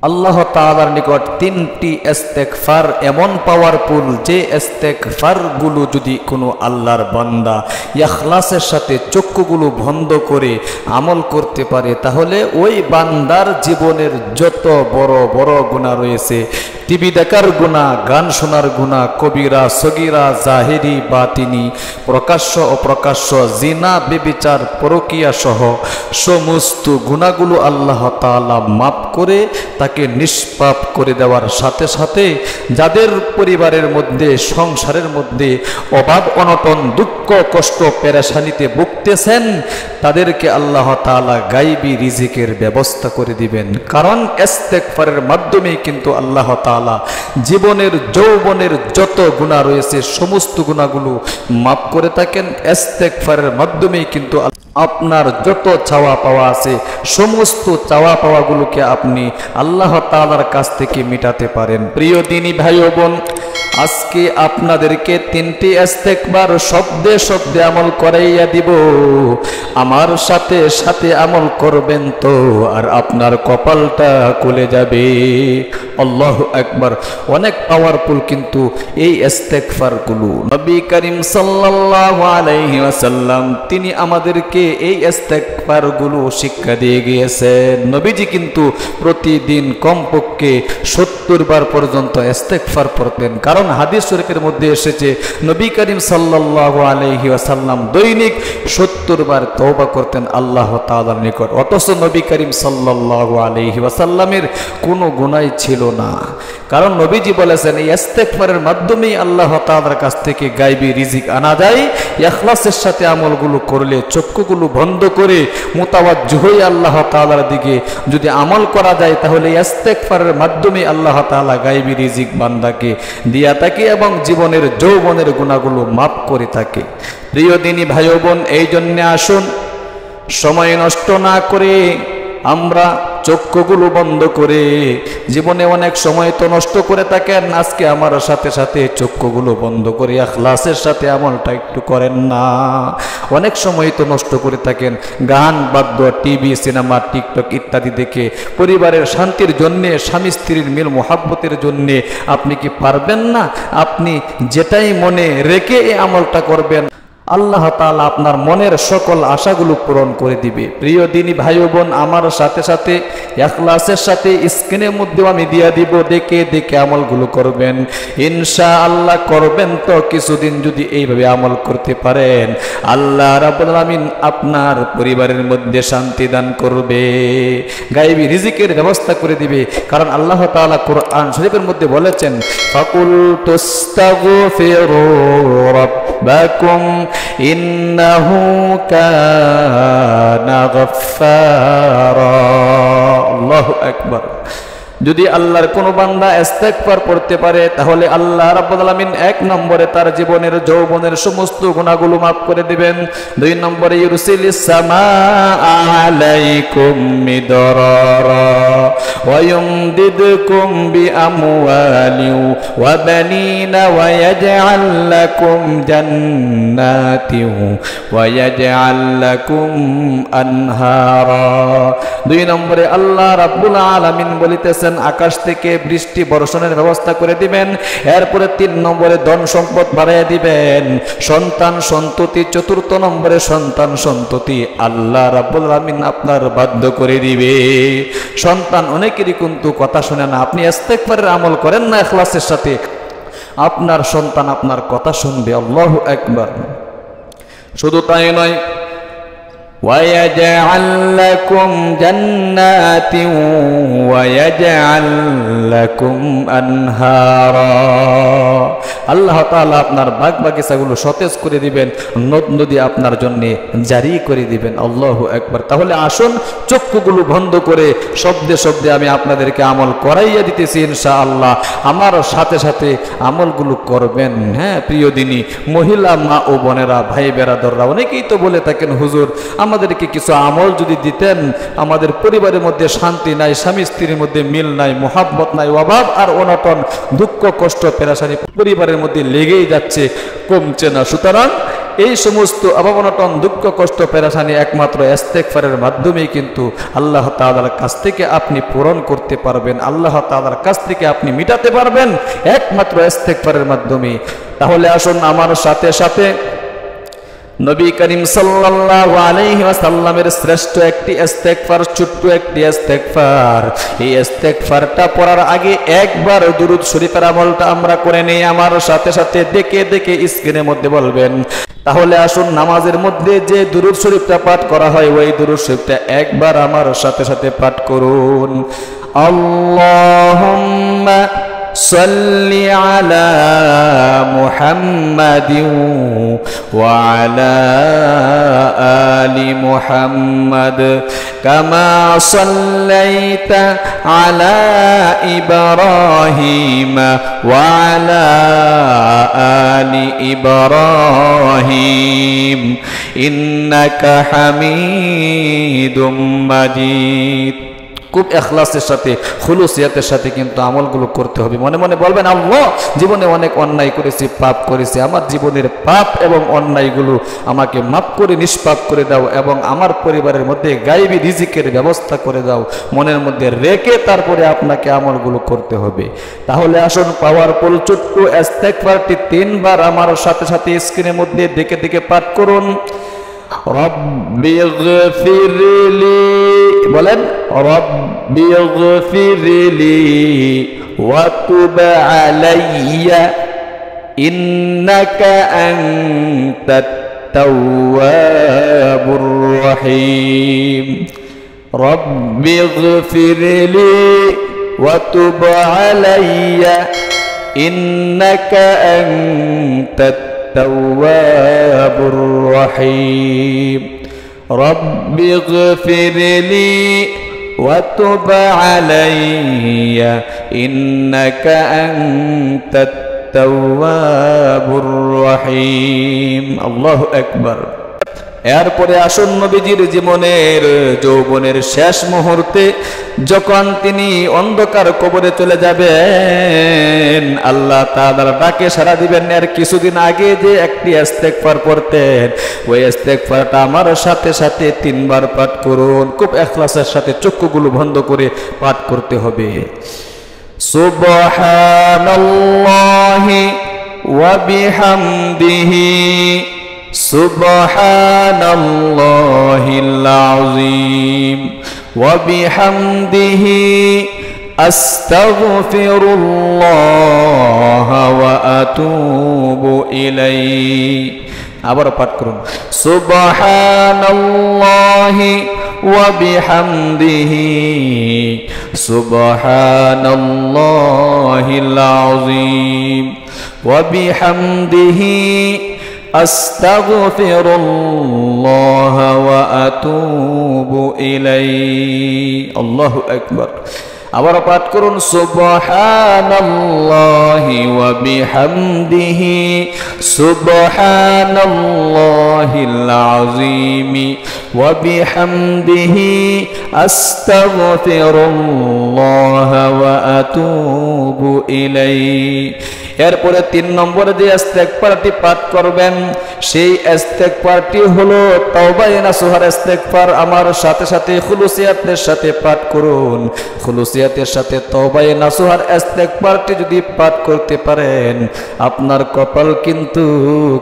আল্লাহ তাআলার নিকট তিনটি ইস্তেগফার এমন পাওয়ারফুল, যে ইস্তেগফারগুলো যদি কোনো আল্লাহর বান্দা ইখলাসের সাথে চক্ষুগুলো বন্ধ করে আমল করতে পারে, তাহলে ওই বান্দার জীবনের যত বড় বড় গুনাহ রয়েছে, টিভি দেখার গুনাহ, গান শোনার গুনাহ, কবিরা সগীরা, জাহেরি বাতিনি, প্রকাশ্য অপ্রকাশ্য, জিনা ব্যভিচার পরকীয়া সহ সমস্ত গুনাহগুলো আল্লাহ তাআলা মাফ করে তাকে নিষ্পাপ করে দেওয়ার সাথে সাথে যাদের পরিবারের মধ্যে, সংসারের মধ্যে অভাব অনটন, দুঃখ কষ্ট পেরেশানিতে ভুগতেছেন, তাদেরকে আল্লাহ তাআলা গায়বী রিজিকের ব্যবস্থা করে দিবেন। কারণ ইস্তেগফারের মাধ্যমেই কিন্তু আল্লাহ তাআলা জীবনের যৌবনের যত গুনাহ রয়েছে সমস্ত গুনাহগুলো মাফ করে থাকেন। ইস্তেগফারের মাধ্যমেই কিন্তু আপনার যত চাওয়া পাওয়া আছে সমস্ত চাওয়া পাওয়াগুলোকে আপনি আল্লাহ তাআলার কাছ থেকে মিটাতে পারেন। প্রিয় দিনী ভাই ও বোন, আজকে আপনাদেরকে তিনটি ইস্তেগফার শব্দে শব্দে আমল করাইয়া দিব। আমার সাথে সাথে আমল করবেন তো আর আপনার কপালটা খুলে যাবে। আল্লাহু আকবার। অনেক পাওয়ারফুল কিন্তু এই ইস্তেগফারগুলো। নবী করিম সাল্লাল্লাহু আলাইহি ওয়াসাল্লাম তিনি আমাদেরকে এই ইস্তেগফারগুলো শিক্ষা দিয়ে গিয়েছেন। নবীজি কিন্তু প্রতিদিন কমপক্ষে 70 বার পর্যন্ত ইস্তেগফার পড়তেন। কারণ হাদিস শরীফের মধ্যে এসেছে নবী করিম সাল্লাল্লাহু আলাইহি ওয়াসাল্লাম দৈনিক 70 বার তওবা করতেন আল্লাহ তাআলার নিকট। অথচ নবী করিম সাল্লাল্লাহু আলাইহি ওয়াসাল্লামের কোনো গুনাহ ছিল না। কারণ নবীজি বলেছেন এই ইস্তেগফারের মাধ্যমেই আল্লাহ তাআলার কাছ থেকে গায়বী রিজিক আনা যায়। ইখলাসের সাথে আমলগুলো করলে, চক্ষুগুলো বন্ধ করে মুতাওয়াজ্জিহ হয়ে আল্লাহ তাআলার দিকে যদি আমল করা যায়, তাহলে ইস্তেগফারের মাধ্যমে আল্লাহ তাআলা গায়বী রিজিক বান্দাকে দিয়া থাকে এবং জীবনের যৌবনের গুনাহগুলো মাফ করে থাকে। প্রিয় দিনী ভাই ও বোন, এই জন্য আসুন সময় নষ্ট না করে আমরা চক্ষুগুলো বন্ধ করে, জীবনে অনেক সময় তো নষ্ট করে থাকেন, আজকে আমার সাথে সাথে চক্ষুগুলো বন্ধ করে ইখলাসের সাথে আমলটা একটু করেন না। অনেক সময় তো নষ্ট করে থাকেন গান বাদ্য, টিভি, সিনেমা, টিকটক ইত্যাদি দেখে। পরিবারের শান্তির জন্যে, স্বামী স্ত্রীর মিল মোহাব্বতের জন্যে আপনি কি পারবেন না? আপনি যেটাই মনে রেখে এই আমলটা করবেন, আল্লাহ তাআলা আপনার মনের সকল আশাগুলো পূরণ করে দিবে। প্রিয় দিনী ভাই ও বোন, আমার সাথে সাথে ইখলাসের সাথে স্ক্রিনের মধ্যেও আমি দিয়া দিব, দেখে দেখে আমলগুলো করবেন ইনশাআল্লাহ। করবেন তো কিছুদিন যদি এইভাবে আমল করতে পারেন, আল্লাহ রাব্বুল আলামিন আপনার পরিবারের মধ্যে শান্তি দান করবে, গায়বী রিজিকের ব্যবস্থা করে দিবে। কারণ আল্লাহ তাআলা কোরআন শরীফের মধ্যে বলেছেন, ফাকুল তুস্তাগফিরু রাব্বাকুম ইন্নাহু কানা গাফফারা। আল্লাহু আকবার। যদি আল্লাহর কোনো বান্দা ইস্তেগফার পড়তে পারে, তাহলে আল্লাহ রাব্বুল আলামিন 1 নম্বরে তার জীবনের যৌবনের সমস্ত গুনাহগুলো মাফ করে দিবেন। 2 নম্বরে ইউরসিলিস সামাআ আলাইকুম মিদরারা ওয়া ইউমদিদকুম বিআমওয়ালিন ওয়া বানিনা ওয়া ইয়াজআল লাকুম জান্নাতিন ওয়া ইয়াজআল লাকুম আনহারা। 2 নম্বরে আল্লাহ রাব্বুল আলামিন বলিতেছেন আকাশ থেকে বৃষ্টি বর্ষণের ব্যবস্থা করে দিবেন। এরপরে 3 নম্বরে ধন সম্পদ বাড়াইয়া দিবেন, সন্তান সন্ততি। 4 নম্বরে সন্তান সন্ততি আল্লাহ রাব্বুল আলামিন আপনার বাধ্য করে দিবে। সন্তান অনেকেরই কিন্তু কথা শুনে না। আপনি ইস্তেগফারের আমল করেন না ইখলাসের সাথে, আপনার সন্তান আপনার কথা শুনবে। আল্লাহু আকবার। শুধু তাই নয়, وَيَجْعَلْ لَكُمْ جَنَّاتٍ وَيَجْعَلْ لَكُمْ أَنْهَارًا। আল্লাহ তাআলা আপনার বাগ বাগিচাগুলো সতেজ করে দিবেন, নদ নদী আপনার জন্য জারি করে দিবেন। আল্লাহু আকবার। তাহলে আসুন চক্ষুগুলো বন্ধ করে শব্দে শব্দে আমি আপনাদেরকে আমল করাইয়া দিতেছি ইনশাআল্লাহ। আমার সাথে সাথে আমলগুলো করবেন। হ্যাঁ প্রিয় দিনী মহিলা মা ও বোনেরা, ভাই বেরাদররা, অনেকেই তো বলে থাকেন, হুজুর আমাদেরকে কিছু আমল যদি দিতেন, আমাদের পরিবারের মধ্যে শান্তি নাই, স্বামী স্ত্রীর মধ্যে মিল নাই, মোহাব্বত নাই, অভাব আর অনটন, দুঃখ কষ্ট পেরেশানি পরিবারের মধ্যে লেগেই যাচ্ছে, কমছে না। সুতরাং এই সমস্ত অভাব-অনটন, দুঃখ, কষ্ট, পেরেশানি একমাত্র ইস্তেগফারের মাধ্যমেই কিন্তু আল্লাহ তাআলার কাছ থেকে আপনি পূরণ করতে পারবেন, আল্লাহ তাআলার কাছ থেকে আপনি মিটাতে পারবেন একমাত্র ইস্তেগফারের মাধ্যমে। তাহলে আসুন আমার সাথে সাথে নবী করিম সাল্লাল্লাহু আলাইহি ওয়াসাল্লামের শ্রেষ্ঠ একটি ইস্তেগফার, ছোট্ট একটি ইস্তেগফার, এই ইস্তেগফারটা পড়ার আগে একবার দুরূদ শরীফের আমলটা আমরা করে নেই। আমার সাথে সাথে দেখে দেখে স্ক্রিনের মধ্যে বলবেন। তাহলে আসুন নামাজের মধ্যে যে দুরূদ শরীফটা পাঠ করা হয় ওই দুরূদ শরীফটা একবার আমার সাথে সাথে পাঠ করুন। আল্লাহুম্মা সাল্লি আলা মুহাম্মাদিন ওয়া আলা আলি মুহাম্মাদ কামা সাল্লাইতা আলা ইব্রাহিম ওয়া আলা আলি ইব্রাহিম ইন্নাকা হামিদুম মাজিদ। খুব ইখলাসের সাথে, খুলুসিয়াতের সাথে কিন্তু আমলগুলো করতে হবে। মনে মনে বলবেন, আল্লাহ জীবনে অনেক অন্যায় করেছি, পাপ করেছি, আমার জীবনের পাপ এবং অন্যায়গুলো আমাকে মাফ করে নিষ্পাপ করে দাও এবং আমার পরিবারের মধ্যে গায়েবী রিজিকের ব্যবস্থা করে দাও, মনের মধ্যে রেখে তারপরে আপনাকে আমলগুলো করতে হবে। তাহলে আসুন পাওয়ারফুল ছোট্ট ইস্তেগফারটি 3 বার আমার সাথে সাথে স্ক্রিনের মধ্যে দেখে দেখে পাঠ করুন। রব্বিগফিরলি, বলেন রব্বিগফিরলি ওয়া তুব আলাইয়া ইন্নাকা আনতাত তাওয়াবুর রহিম। রব্বিগফিরলি ওয়া তুব আলাইয়া ইন্নাকা আনতাত التواب الرحيم رب اغفر لي وتب علي إنك أنت التواب الرحيم الله أكبر। এরপরে আসুন নবীজির জীবনের যৌবনের শেষ মুহূর্তে যখন তিনি অন্ধকার কবরে চলে যাবেন, আল্লাহ তাআলার ডাকে সাড়া দিবেন, এর কিছুদিন আগে যে একটি ইস্তেগফার পড়তেন ওই ইস্তেগফারটা আমার সাথে সাথে 3 বার পাঠ করুন। খুব ইখলাসের সাথে চক্ষুগুলো বন্ধ করে পাঠ করতে হবে। সুবহানাল্লাহি ওয়া বিহামদিহি সুবহানাল্লাহিল আযীম ওয়া বিহামদিহি আস্তাগফিরুল্লাহ ওয়া আতুবু ইলাইহি। আবার পাঠ করুন, সুবহানাল্লাহি ওয়া বিহামদিহি সুবহানাল্লাহিল আযীম ওয়া বিহামদিহি আস্তাগফিরুল্লাহ ওয়া আতুবু ইলাইহি। আল্লাহু আকবার। আবার পাঠ করুন, সুবহানাল্লাহি ওয়া বিহামদিহি সুবহানাল্লাহিল আযীম ওয়া বিহামদিহি আস্তাগফিরুল্লাহ ওয়া আতুবু ইলাইহি। এরপরে 3 নম্বরে যে ইস্তেগফারটি পাঠ করবেন সেই ইস্তেগফারটি হলো তাওবায়ে নাসুহার ইস্তেগফার। আমার সাথে সাথে খুলুসিয়াতের সাথে পাঠ করুন। খুলুসিয়াতের সাথে তাওবায়ে নাসুহার ইস্তেগফারটি যদি পাঠ করতে পারেন আপনার কপাল কিন্তু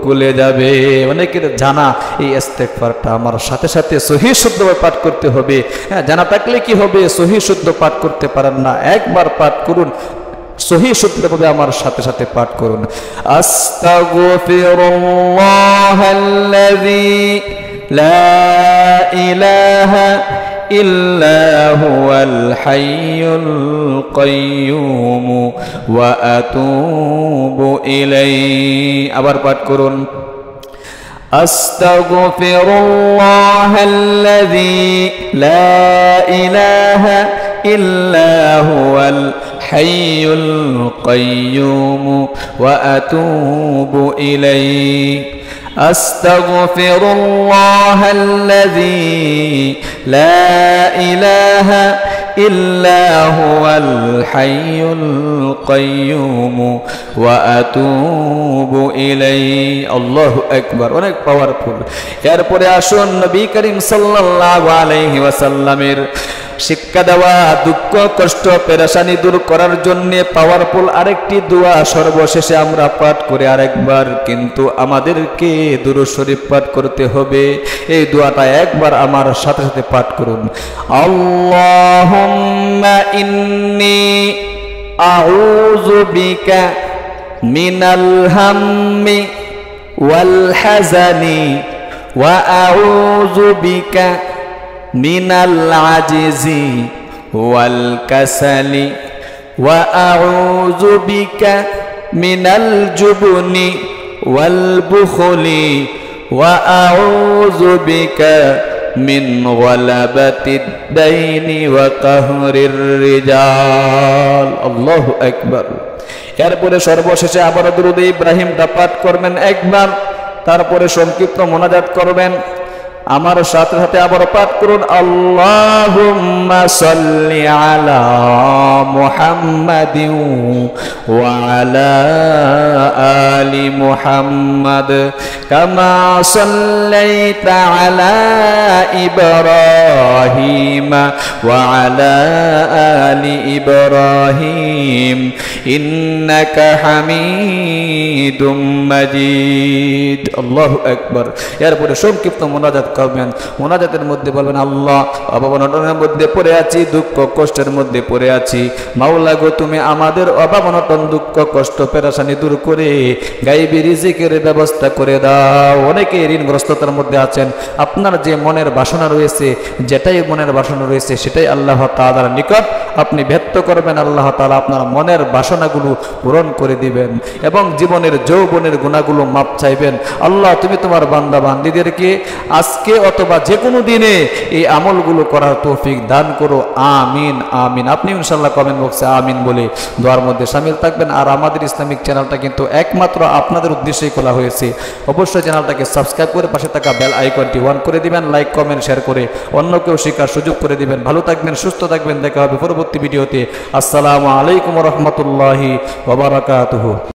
খুলে যাবে। অনেকের জানা এই ইস্তেগফারটা আমার সাথে সাথে সহিহ শুদ্ধভাবে পাঠ করতে হবে। হ্যাঁ, জানা থাকলে কি হবে, সহিহ শুদ্ধ পাঠ করতে পারেন না, একবার পাঠ করুন, সহিহ শুদ্ধভাবে আমার সাথে সাথে পাঠ করুন। আস্তাগফিরুল্লাহাল্লাযী লা ইলাহা ইল্লা হুয়াল হাইয়ুল কাইয়্যুম ওয়া আতুবু ইলাইহি। আবার পাঠ করুন, আস্তাগফিরুল্লাহাল্লাযী লা ইলাহা ইল্লা হুয়াল হাইয়ুল কাইয়্যুম ওয়া আতুবু ইলাইহি। আস্তাগফিরুল্লাহাল্লাযী লা ইলাহা ইল্লা হুয়াল হাইয়ুল কাইয়্যুম ওয়া আতুবু ইলাইহি। আল্লাহু আকবার, অনেক পাওয়ারফুল। এরপরে আসুন নবী করিম সাল্লাল্লাহু আলাইহি ওয়াসাল্লামের শিক্ষা দেওয়া দুঃখ কষ্ট পেরেশানি দূর করার জন্য পাওয়ারফুল আরেকটি দোয়া সর্বশেষে আমরা পাঠ করে আরেকবার কিন্তু আমাদেরকে দুরূদ শরীফ পাঠ করতে হবে। এই দোয়াটা একবার আমার সাথে সাথে পাঠ করুন। আল্লাহুম্মা ইন্নী আউযু বিকা মিনাল হাম্মি ওয়াল হাযানি ওয়া আউযু বিকা মিনাল আজিজি ওয়াল কাসালি ওয়া আউযু বিকা মিনাল জুবনি ওয়াল বুখলি ওয়া আউযু বিকা মিন গালাবাতিদ দাইনি ওয়া কাহরির রিজাল। আল্লাহু আকবার। এরপরে সর্বশেষে আবার দুরূদ ইব্রাহিমটা পাঠ করবেন একবার, তারপরে সংক্ষিপ্ত মোনাজাত করবেন। আমার সাথে সাথে আবার পাঠ করুন। আল্লাহুম্মা সাল্লি আলা মুহাম্মাদিন ওয়া আলা আলি মুহাম্মাদ কামা সাল্লাইতা আলা ইব্রাহিম ওয়া আলা আলি ইব্রাহিম ইন্নাকা হামিদুম মাজিদ। আল্লাহু আকবার। এরপরে সংক্ষিপ্ত মোনাজাত করবেন। মোনাজাতের মধ্যে বলবেন, আল্লাহ অভাব-অনটনের মধ্যে পড়ে আছি, দুঃখ কষ্টের মধ্যে পড়ে আছি, মাওলা গো তুমি আমাদের অভাব-অনটন দুঃখ কষ্ট পেরেশানি দূর করে গায়বী রিজিকের ব্যবস্থা করে দাও। অনেকে ঋণগ্রস্ততার মধ্যে আছেন, আপনার যে মনের বাসনা রয়েছে, যেটাই মনের বাসনা রয়েছে সেটাই আল্লাহ তাআলার নিকট আপনি ব্যক্ত করবেন। আল্লাহ তাআলা আপনার মনের বাসনাগুলো পূরণ করে দিবেন এবং জীবনের যৌবনের গুণাগুলো মাপ চাইবেন। আল্লাহ তুমি তোমার বান্দা বান্দীদেরকে আজকে অথবা যে কোনো দিনে এই আমলগুলো করার তৌফিক দান করো। আমিন আমিন। আপনি ইনশাআল্লাহ কমেন্ট বক্সে আমিন বলে দোয়ার মধ্যে শামিল থাকবেন। আর আমাদের ইসলামিক চ্যানেলটা কিন্তু একমাত্র আপনাদের উদ্দেশ্যেই খোলা হয়েছে। অবশ্যই চ্যানেলটাকে সাবস্ক্রাইব করে পাশে থাকা বেল আইকনটি অন করে দিবেন, লাইক কমেন্ট শেয়ার করে অন্যকেও শেখার সুযোগ করে দিবেন। ভালো থাকবেন, সুস্থ থাকবেন। দেখা হবে পরবর্তী ভিডিওতে। আসসালামু আলাইকুম ওয়া রাহমাতুল্লাহি ওয়া বারাকাতুহু।